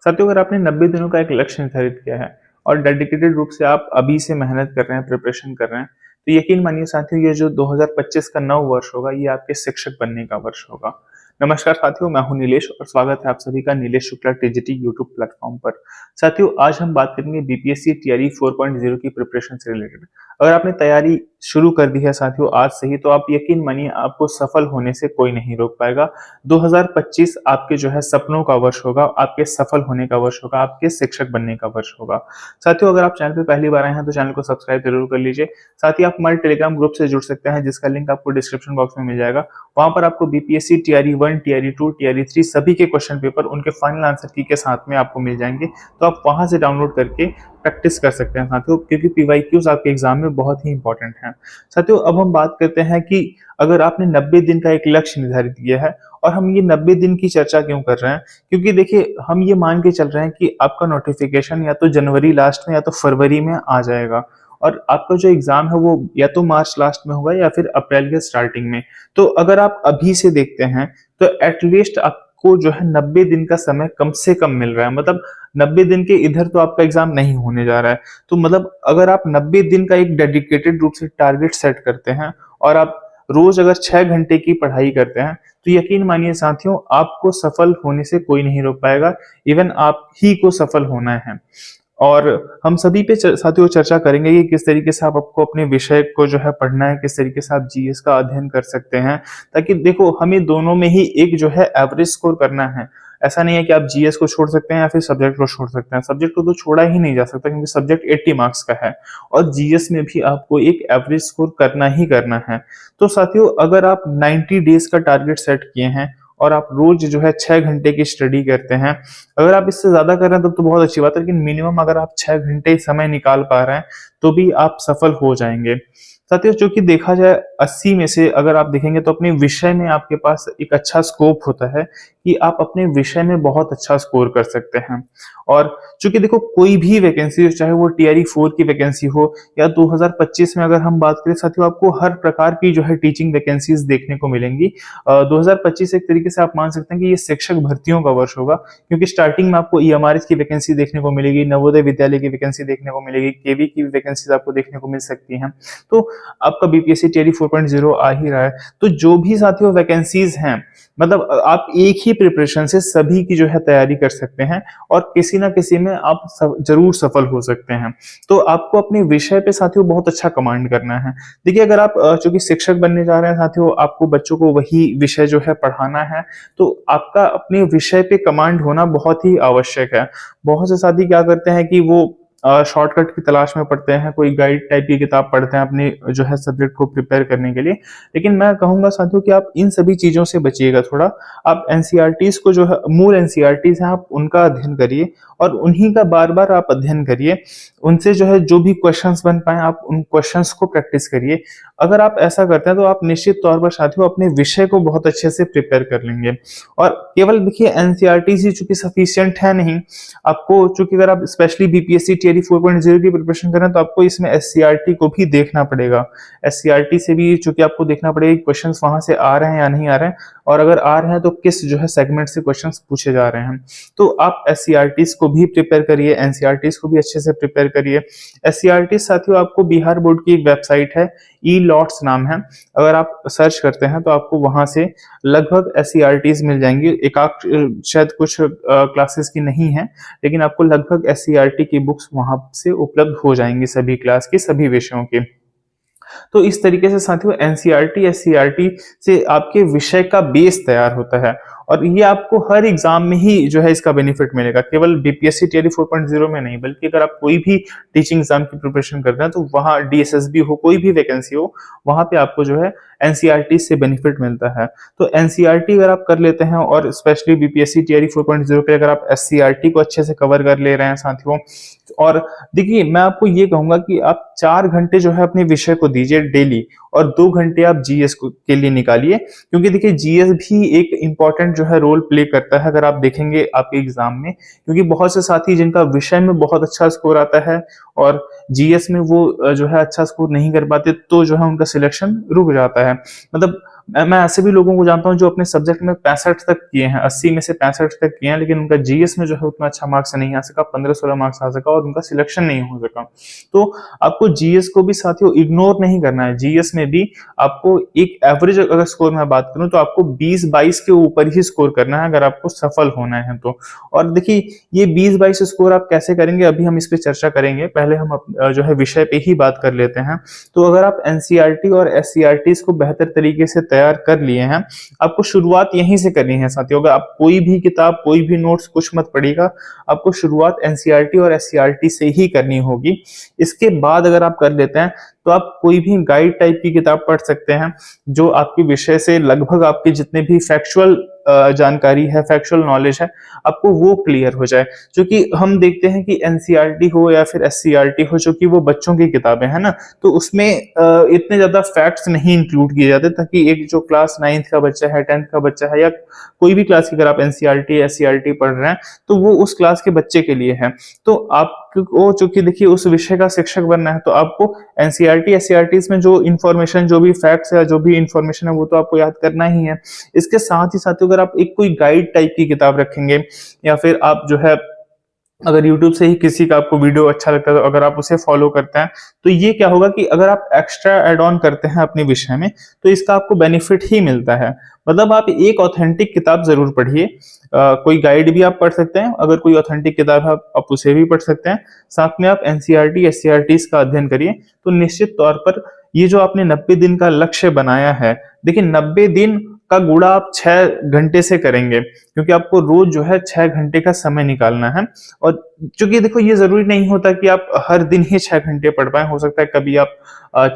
साथियों, अगर आपने 90 दिनों का एक लक्ष्य निर्धारित किया है और डेडिकेटेड रूप से आप अभी से मेहनत कर रहे हैं, प्रिपरेशन कर रहे हैं, तो यकीन मानिए साथियों, ये जो 2025 का नव वर्ष होगा, ये आपके शिक्षक बनने का वर्ष होगा। नमस्कार साथियों, मैं हूं नीलेश और स्वागत है आप सभी का Nilesh Shukla TGT YouTube platform पर। साथियों, आज हम बात करेंगे बीपीएससी टीआरई 4.0 की प्रिपरेशन से रिलेटेड। अगर आपने तैयारी शुरू कर दी है साथियों आज से ही, तो आप यकीन मानिए आपको सफल होने से कोई नहीं रोक पाएगा। 2025 आपके जो है सपनों का वर्ष होगा, आपके सफल होने का वर्ष होगा, आपके शिक्षक बनने का वर्ष होगा। साथियों, अगर आप चैनल पे पहली बार आए हैं तो चैनल को सब्सक्राइब जरूर कर लीजिए। साथ ही आप हमारे टेलीग्राम ग्रुप से जुड़ सकते हैं, जिसका लिंक आपको डिस्क्रिप्शन बॉक्स में मिल जाएगा। वहां पर आपको बीपीएससी टीआरई 1, टीआरई 2, टीआरई 3 सभी के क्वेश्चन पेपर उनके फाइनल आंसर की के साथ में आपको मिल जाएंगे, तो आप वहां से डाउनलोड करके प्रैक्टिस कर सकते हैं साथियों, क्योंकि पीवाईक्यूज आपके एग्जाम में बहुत ही इंपॉर्टेंट हैं। साथियों, अब हम बात करते हैं कि अगर आपने 90 दिन का एक लक्ष्य निर्धारित किया है, और हम ये 90 दिन की चर्चा क्यों कर रहे हैं, क्योंकि देखिए हम ये मान के चल रहे हैं कि आपका नोटिफिकेशन या तो जनवरी लास्ट में या तो फरवरी में आ जाएगा, और आपका जो एग्जाम है वो या तो मार्च लास्ट में होगा या फिर अप्रैल के स्टार्टिंग में। तो अगर आप अभी से देखते हैं तो एटलीस्ट आपको जो है 90 दिन का समय कम से कम मिल रहा है। मतलब 90 दिन के इधर तो आपका एग्जाम नहीं होने जा रहा है, तो मतलब अगर आप 90 दिन का एक डेडिकेटेड रूप से टारगेट सेट करते हैं और आप रोज अगर 6 घंटे की पढ़ाई करते हैं, तो यकीन मानिए साथियों, आपको सफल होने से कोई नहीं रोक पाएगा। इवन आप ही को सफल होना है। और हम सभी पे साथियों चर्चा करेंगे कि किस तरीके से आप आपको अपने विषय को जो है पढ़ना है, किस तरीके से आप जीएस का अध्ययन कर सकते हैं, ताकि देखो हमें दोनों में ही एक जो है एवरेज स्कोर करना है। ऐसा नहीं है कि आप जीएस को छोड़ सकते हैं या फिर सब्जेक्ट को छोड़ सकते हैं। सब्जेक्ट को तो छोड़ा ही नहीं जा सकता, क्योंकि सब्जेक्ट 80 मार्क्स का है और जीएस में भी आपको एक एवरेज स्कोर करना ही करना है। तो साथियों, अगर आप 90 डेज का टारगेट सेट किए हैं और आप रोज जो है 6 घंटे की स्टडी करते हैं, अगर आप इससे ज्यादा कर रहे हैं तब तो बहुत अच्छी बात है, लेकिन मिनिमम अगर आप 6 घंटे समय निकाल पा रहे हैं तो भी आप सफल हो जाएंगे। साथियों, चूंकि देखा जाए 80 में से अगर आप देखेंगे तो अपने विषय में आपके पास एक अच्छा स्कोप होता है कि आप अपने विषय में बहुत अच्छा स्कोर कर सकते हैं। और चूंकि देखो कोई भी वैकेंसी, चाहे वो टीआरई 4 की वैकेंसी हो या 2025 में अगर हम बात करें साथियों, आपको हर प्रकार की जो है टीचिंग वैकेंसीज देखने को मिलेंगी। 2025 एक तरीके से आप मान सकते हैं कि ये शिक्षक भर्तियों का वर्ष होगा, क्योंकि स्टार्टिंग में आपको ईएमआरएस की वैकेंसी देखने को मिलेगी, नवोदय विद्यालय की वैकेंसी देखने को मिलेगी, केवी की वैकेंसीज आपको देखने को मिल सकती हैं। तो आपका बीपीएससी टीआरई 4.0 आ ही रहा है, तो जो भी साथियों वैकेंसीज हैं, मतलब आप एक ही प्रिपरेशन से सभी की जो है तैयारी कर सकते हैं और किसी ना किसी में आप जरूर सफल हो सकते हैं। तो आपको अपने विषय पे साथियों बहुत अच्छा कमांड करना है। देखिए, अगर आप चूंकि शिक्षक बनने जा रहे हैं साथियों, आपको बच्चों को वही विषय जो है पढ़ाना है, तो आपका अपने विषय पे कमांड होना बहुत ही आवश्यक है। बहुत से साथी क्या करते हैं कि वो शॉर्टकट की तलाश में पढ़ते हैं, कोई गाइड टाइप की किताब पढ़ते हैं अपने जो है सब्जेक्ट को प्रिपेयर करने के लिए। लेकिन मैं कहूंगा साथियों कि आप इन सभी चीजों से बचिएगा थोड़ा। आप एनसीईआरटीज को जो है मूल एनसीईआरटीज हैं, आप उनका अध्ययन करिए और उन्हीं का बार बार आप अध्ययन करिए। उनसे जो है जो भी क्वेश्चंस बन पाए आप उन क्वेश्चंस को प्रैक्टिस करिए। अगर आप ऐसा करते हैं तो आप निश्चित तौर पर साथियों अपने विषय को बहुत अच्छे से प्रिपेयर कर लेंगे। और केवल देखिए एनसीईआरटीज ही चूंकि सफिशिएंट है नहीं, आपको चूंकि अगर आप स्पेशली बीपीएससी टीआरई 4.0 की प्रिपरेशन कर रहे हैं तो आपको इसमें एससीईआरटी को भी देखना पड़ेगा। एससीईआरटी से भी चूंकि आपको देखना पड़ेगा क्वेश्चंस वहां से आ रहे हैं या नहीं आ रहे हैं, और अगर आ रहे हैं तो किस जो है सेगमेंट से क्वेश्चंस पूछे जा रहे हैं। तो आप एससीईआरटीज को भी प्रिपेयर करिए, एनसीईआरटीज को भी अच्छे से प्रिपेयर करिए। एससीईआरटी साथियों आपको बिहार बोर्ड की एक वेबसाइट है, ई लॉट्स नाम है, अगर आप सर्च करते हैं तो आपको वहां से लगभग एससीईआरटीज मिल जाएंगी। शायद कुछ क्लासेस की नहीं है, लेकिन आपको लगभग एससीईआरटी की बुक्स वहां से उपलब्ध हो जाएंगी, सभी क्लास की सभी विषयों की। तो इस तरीके से साथियों एनसीईआरटी एससीईआरटी से आपके विषय का बेस तैयार होता है, और ये आपको हर एग्जाम में ही जो है इसका बेनिफिट मिलेगा, केवल बीपीएससी टीआरई 4.0 में नहीं, बल्कि अगर आप कोई भी टीचिंग एग्जाम की प्रिपरेशन करते हैं तो वहां डीएसएसबी हो, कोई भी वैकेंसी हो, वहां पे आपको जो है एनसीईआरटी से बेनिफिट मिलता है। तो एनसीईआरटी अगर आप कर लेते हैं और स्पेशली बीपीएससी टीआरई 4.0 पे अगर आप एससीईआरटी को अच्छे से कवर कर ले रहे हैं साथियों, और देखिए मैं आपको ये कहूंगा कि आप 4 घंटे जो है अपने विषय को दीजिए डेली, और 2 घंटे आप जीएस के लिए निकालिए, क्योंकि देखिए जीएस भी एक इंपॉर्टेंट जो है रोल प्ले करता है अगर आप देखेंगे आपके एग्जाम में। क्योंकि बहुत से साथी जिनका विषय में बहुत अच्छा स्कोर आता है और जीएस में वो जो है अच्छा स्कोर नहीं कर पाते, तो जो है उनका सिलेक्शन रुक जाता है। मतलब मैं ऐसे भी लोगों को जानता हूँ जो अपने सब्जेक्ट में 65 तक किए हैं, 80 में से 65 तक किए हैं, लेकिन उनका जीएस में जो है उतना अच्छा मार्क्स नहीं आ सका, 15-16 मार्क्स आ सका और उनका सिलेक्शन नहीं हो सका। तो आपको जीएस को भी साथियों इग्नोर नहीं करना है। जीएस में भी आपको एक एवरेज अगर स्कोर में बात करूं तो आपको 20-22 के ऊपर ही स्कोर करना है अगर आपको सफल होना है तो। और देखिए ये 20-22 स्कोर आप कैसे करेंगे, अभी हम इस पे चर्चा करेंगे, पहले हम जो है विषय पे ही बात कर लेते हैं। तो अगर आप एनसीईआरटी और एससीईआरटी को बेहतर तरीके से तैयार कर लिए हैं, आपको शुरुआत यहीं से करनी है साथियों। अगर आप कोई भी किताब, कोई भी नोट्स कुछ मत पढ़िएगा, आपको शुरुआत एनसीईआरटी और एससीईआरटी से ही करनी होगी। इसके बाद अगर आप कर लेते हैं तो आप कोई भी गाइड टाइप की किताब पढ़ सकते हैं जो आपके विषय से लगभग आपके जितने भी फैक्चुअल जानकारी है, फैक्चुअल नॉलेज है, आपको वो क्लियर हो जाए। क्योंकि हम देखते हैं कि एनसीईआरटी हो या फिर एससीईआरटी हो, जो कि वो बच्चों की किताबें हैं ना, तो उसमें इतने ज्यादा फैक्ट्स नहीं इंक्लूड किए जाते, ताकि एक जो क्लास 9th का बच्चा है, 10th का बच्चा है, या कोई भी क्लास की अगर आप एनसीईआरटी एससीईआरटी पढ़ रहे हैं तो वो उस क्लास के बच्चे के लिए है। तो आपको चूंकि देखिए उस विषय का शिक्षक बनना है, तो आपको एनसीईआरटी एससीईआरटी में जो इन्फॉर्मेशन, जो भी फैक्ट्स है, जो भी इन्फॉर्मेशन है, वो तो आपको याद करना ही है। इसके साथ ही साथ अगर आप एक कोई गाइड टाइप की किताब रखेंगे, या फिर आप जो है अगर YouTube से ही किसी का आपको वीडियो अच्छा लगता है तो अगर आप उसे फॉलो करते हैं, तो ये क्या होगा कि अगर आप एक्स्ट्रा एड ऑन करते हैं अपने विषय में तो इसका आपको बेनिफिट ही मिलता है। मतलब आप एक ऑथेंटिक किताब जरूर पढ़िए। कोई गाइड भी आप पढ़ सकते हैं, अगर कोई ऑथेंटिक किताब है आप उसे भी पढ़ सकते हैं। साथ में आप एनसीईआरटी एससीईआरटी का अध्ययन करिए, तो निश्चित तौर पर ये जो आपने 90 दिन का लक्ष्य बनाया है, देखिए 90 दिन का गुणा आप 6 घंटे से करेंगे, क्योंकि आपको रोज जो है 6 घंटे का समय निकालना है। और चूंकि देखो ये जरूरी नहीं होता कि आप हर दिन ही 6 घंटे पढ़ पाए, हो सकता है कभी आप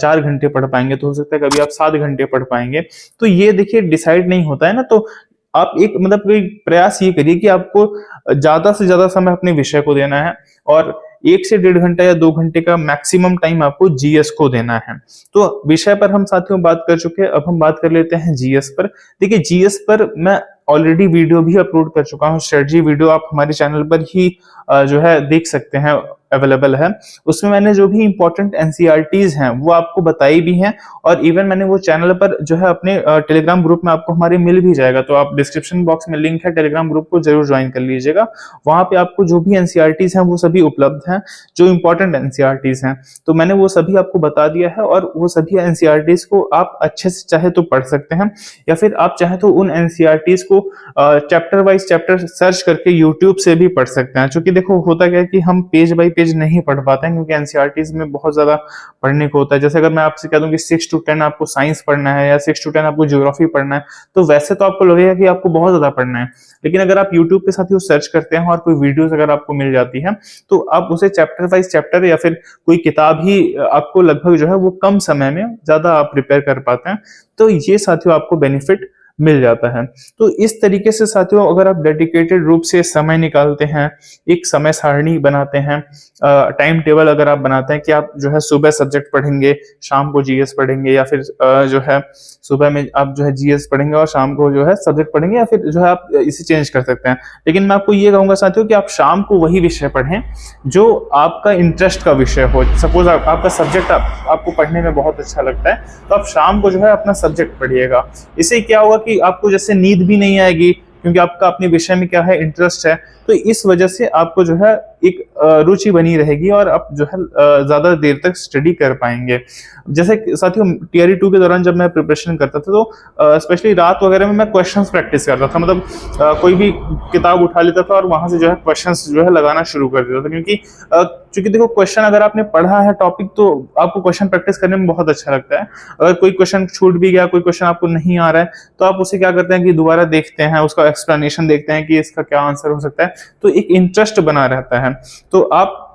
4 घंटे पढ़ पाएंगे, तो हो सकता है कभी आप 7 घंटे पढ़ पाएंगे। तो ये देखिए डिसाइड नहीं होता है ना। तो आप एक मतलब कोई प्रयास ये करिए कि आपको ज्यादा से ज्यादा समय अपने विषय को देना है, और 1 से 1.5 घंटा या 2 घंटे का मैक्सिमम टाइम आपको जीएस को देना है। तो विषय पर हम साथियों बात कर चुके हैं, अब हम बात कर लेते हैं जीएस पर। देखिए जीएस पर मैं ऑलरेडी वीडियो भी अपलोड कर चुका हूँ, स्ट्रेटजी वीडियो आप हमारे चैनल पर ही जो है देख सकते हैं, अवेलेबल है। उसमें मैंने जो भी इंपॉर्टेंट एनसीईआरटीज हैं वो आपको बताई भी हैं, और इवन मैंने वो चैनल पर जो है अपने टेलीग्राम ग्रुप में आपको हमारे मिल भी जाएगा। तो आप डिस्क्रिप्शन बॉक्स में लिंक है, टेलीग्राम ग्रुप को जरूर ज्वाइन कर लीजिएगा। वहां पे आपको जो भी एनसीईआरटीज हैं वो सभी उपलब्ध हैं, जो इंपॉर्टेंट एनसीईआरटीज हैं, तो मैंने वो सभी आपको बता दिया है। और वो सभी एनसीईआरटीज को आप अच्छे से चाहे तो पढ़ सकते हैं, या फिर आप चाहे तो उन एनसीईआरटीज को चैप्टर वाइज चैप्टर सर्च करके यूट्यूब से भी पढ़ सकते हैं। क्योंकि देखो होता क्या है कि हम पेज बाय पेज नहीं पढ़ पाते हैं, क्योंकि एनसीईआरटीज में बहुत ज्यादा पढ़ने को होता है। जैसे अगर मैं आपसे कह दूं कि 6 to 10 आपको साइंस पढ़ना है या 6 to 10 आपको ज्योग्राफी पढ़ना है, तो वैसे तो आपको लगेगा कि आपको बहुत ज्यादा पढ़ना है, लेकिन अगर आप यूट्यूब पे साथियों सर्च करते हैं और कोई वीडियोस अगर आपको मिल जाती है, तो आप उसे चैप्टर वाइज चैप्टर या फिर कोई किताब ही आपको लगभग जो है वो कम समय में ज्यादा आप प्रिपेयर कर पाते हैं। तो ये साथियों आपको बेनिफिट मिल जाता है। तो इस तरीके से साथियों अगर आप डेडिकेटेड रूप से समय निकालते हैं, एक समय सारणी बनाते हैं, टाइम टेबल अगर आप बनाते हैं कि आप जो है सुबह सब्जेक्ट पढ़ेंगे, शाम को जीएस पढ़ेंगे, या फिर जो है सुबह में आप जो है जीएस पढ़ेंगे और शाम को जो है सब्जेक्ट पढ़ेंगे, या फिर जो है आप इसे चेंज कर सकते हैं। लेकिन मैं आपको ये कहूंगा साथियों कि आप शाम को वही विषय पढ़ें जो आपका इंटरेस्ट का विषय हो। सपोज आपका सब्जेक्ट आपको पढ़ने में बहुत अच्छा लगता है, तो आप शाम को जो है अपना सब्जेक्ट पढ़िएगा। इससे क्या होगा कि आपको जैसे नींद भी नहीं आएगी, क्योंकि आपका अपने विषय में क्या है, इंटरेस्ट है। तो इस वजह से आपको जो है एक रुचि बनी रहेगी और आप जो है ज्यादा देर तक स्टडी कर पाएंगे। जैसे साथियों टियर 2 के दौरान जब मैं प्रिपरेशन करता था, तो स्पेशली रात वगैरह में मैं क्वेश्चंस प्रैक्टिस करता था। मतलब कोई भी किताब उठा लेता था और वहां से जो है क्वेश्चंस जो है लगाना शुरू कर देता था, क्योंकि देखो क्वेश्चन अगर आपने पढ़ा है टॉपिक, तो आपको क्वेश्चन प्रैक्टिस करने में बहुत अच्छा लगता है। अगर कोई क्वेश्चन छूट भी गया, कोई क्वेश्चन आपको नहीं आ रहा है, तो आप उसे क्या करते हैं कि दोबारा देखते हैं, उसका एक्सप्लेनेशन देखते हैं कि इसका क्या आंसर हो सकता है। तो एक इंटरेस्ट बना रहता है। तो आप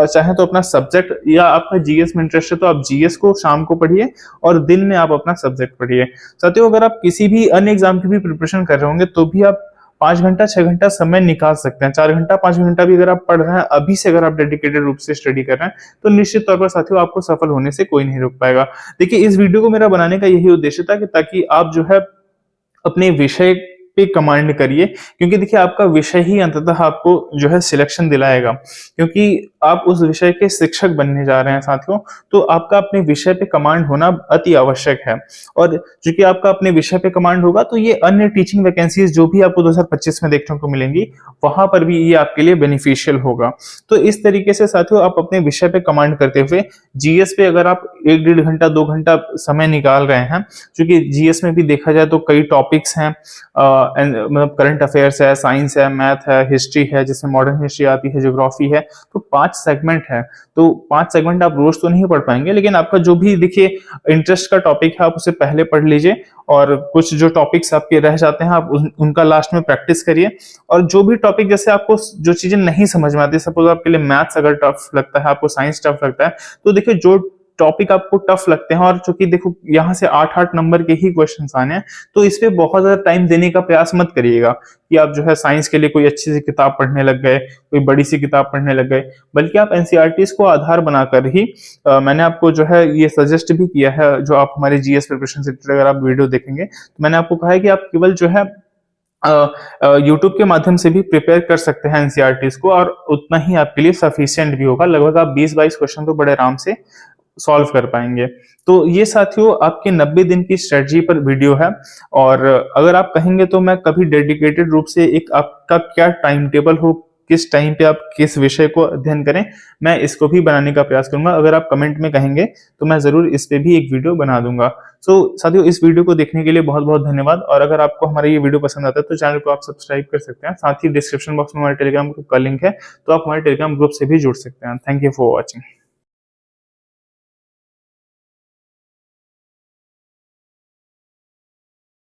चाहे तो अपना सब्जेक्ट, या आपका जीएस में इंटरेस्ट है तो आप जीएस को शाम को पढ़िए और दिन में आप अपना सब्जेक्ट पढ़िए। साथियों अगर आप किसी भी अन्य एग्जाम की भी प्रिपरेशन कर रहे होंगे, तो भी आप 5 घंटा 6 घंटा समय निकाल सकते हैं। 4 घंटा 5 घंटा भी अगर आप पढ़ रहे हैं अभी से, अगर आप डेडिकेटेड रूप से स्टडी कर रहे हैं, तो निश्चित तौर पर साथियों आपको सफल होने से कोई नहीं रोक पाएगा। देखिए इस वीडियो को मेरा बनाने का यही उद्देश्य था कि ताकि आप जो है अपने विषय पे कमांड करिए, क्योंकि देखिए आपका विषय ही अंततः आपको जो है सिलेक्शन दिलाएगा। क्योंकि आप उस विषय के शिक्षक बनने जा रहे हैं साथियों, तो आपका अपने विषय पे कमांड होना अति आवश्यक है। और चूंकि आपका अपने विषय पे कमांड होगा, तो ये अन्य टीचिंग वैकेंसीज जो भी आपको 2025 में देखने को मिलेंगी, वहां पर भी ये आपके लिए बेनिफिशियल होगा। तो इस तरीके से साथियों आप अपने विषय पे कमांड करते हुए जीएस पे अगर आप 1-1.5 घंटा 2 घंटा समय निकाल रहे हैं, क्योंकि जीएस में भी देखा जाए तो कई टॉपिक्स हैं, मतलब करंट अफेयर्स है, साइंस है, मैथ है, हिस्ट्री है, जिसमें मॉडर्न हिस्ट्री आती है, ज्योग्राफी है, तो 5 सेगमेंट है। तो 5 सेगमेंट आप रोज तो नहीं पढ़ पाएंगे, लेकिन आपका जो भी देखिए इंटरेस्ट का टॉपिक है, आप उसे पहले पढ़ लीजिए, और कुछ जो टॉपिक्स आपके रह जाते हैं आप उनका लास्ट में प्रैक्टिस करिए। और जो भी टॉपिक जैसे आपको जो चीजें नहीं समझ में आती, सपोज आपके लिए मैथ्स अगर टफ लगता है, आपको साइंस टफ लगता है, तो देखिए जो टॉपिक आपको टफ लगते हैं, और चूंकि देखो यहाँ से 8-8 नंबर के ही क्वेश्चन आने हैं, तो इस पे बहुत ज्यादा टाइम देने का प्रयास मत करिएगा कि आप जो है साइंस के लिए कोई अच्छी सी किताब पढ़ने लग गए, कोई बड़ी सी किताब पढ़ने लग गए, बल्कि आप एनसीईआरटीज को आधार बनाकर ही मैंने आपको जो है ये सजेस्ट भी किया है, जो आप हमारे जीएस प्रिपरेशन से अगर आप वीडियो देखेंगे, तो मैंने आपको कहा है कि आप केवल जो है यूट्यूब के माध्यम से भी प्रिपेयर कर सकते हैं एनसीईआरटीज को, और उतना ही आपके लिए सफिशिएंट भी होगा। लगभग आप 20-22 क्वेश्चन तो बड़े आराम से सॉल्व कर पाएंगे। तो ये साथियों आपके 90 दिन की स्ट्रेटजी पर वीडियो है, और अगर आप कहेंगे तो मैं कभी डेडिकेटेड रूप से एक आपका क्या टाइम टेबल हो, किस टाइम पे आप किस विषय को अध्ययन करें, मैं इसको भी बनाने का प्रयास करूंगा। अगर आप कमेंट में कहेंगे तो मैं जरूर इस पे भी एक वीडियो बना दूंगा। साथियों इस वीडियो को देखने के लिए बहुत बहुत धन्यवाद, और अगर आपको हमारा ये वीडियो पसंद आता है तो चैनल को आप सब्सक्राइब कर सकते हैं। साथ ही डिस्क्रिप्शन बॉक्स में हमारे टेलीग्राम ग्रुप का लिंक है, तो आप हमारे टेलीग्राम ग्रुप से भी जुड़ सकते हैं। Thank you for watching.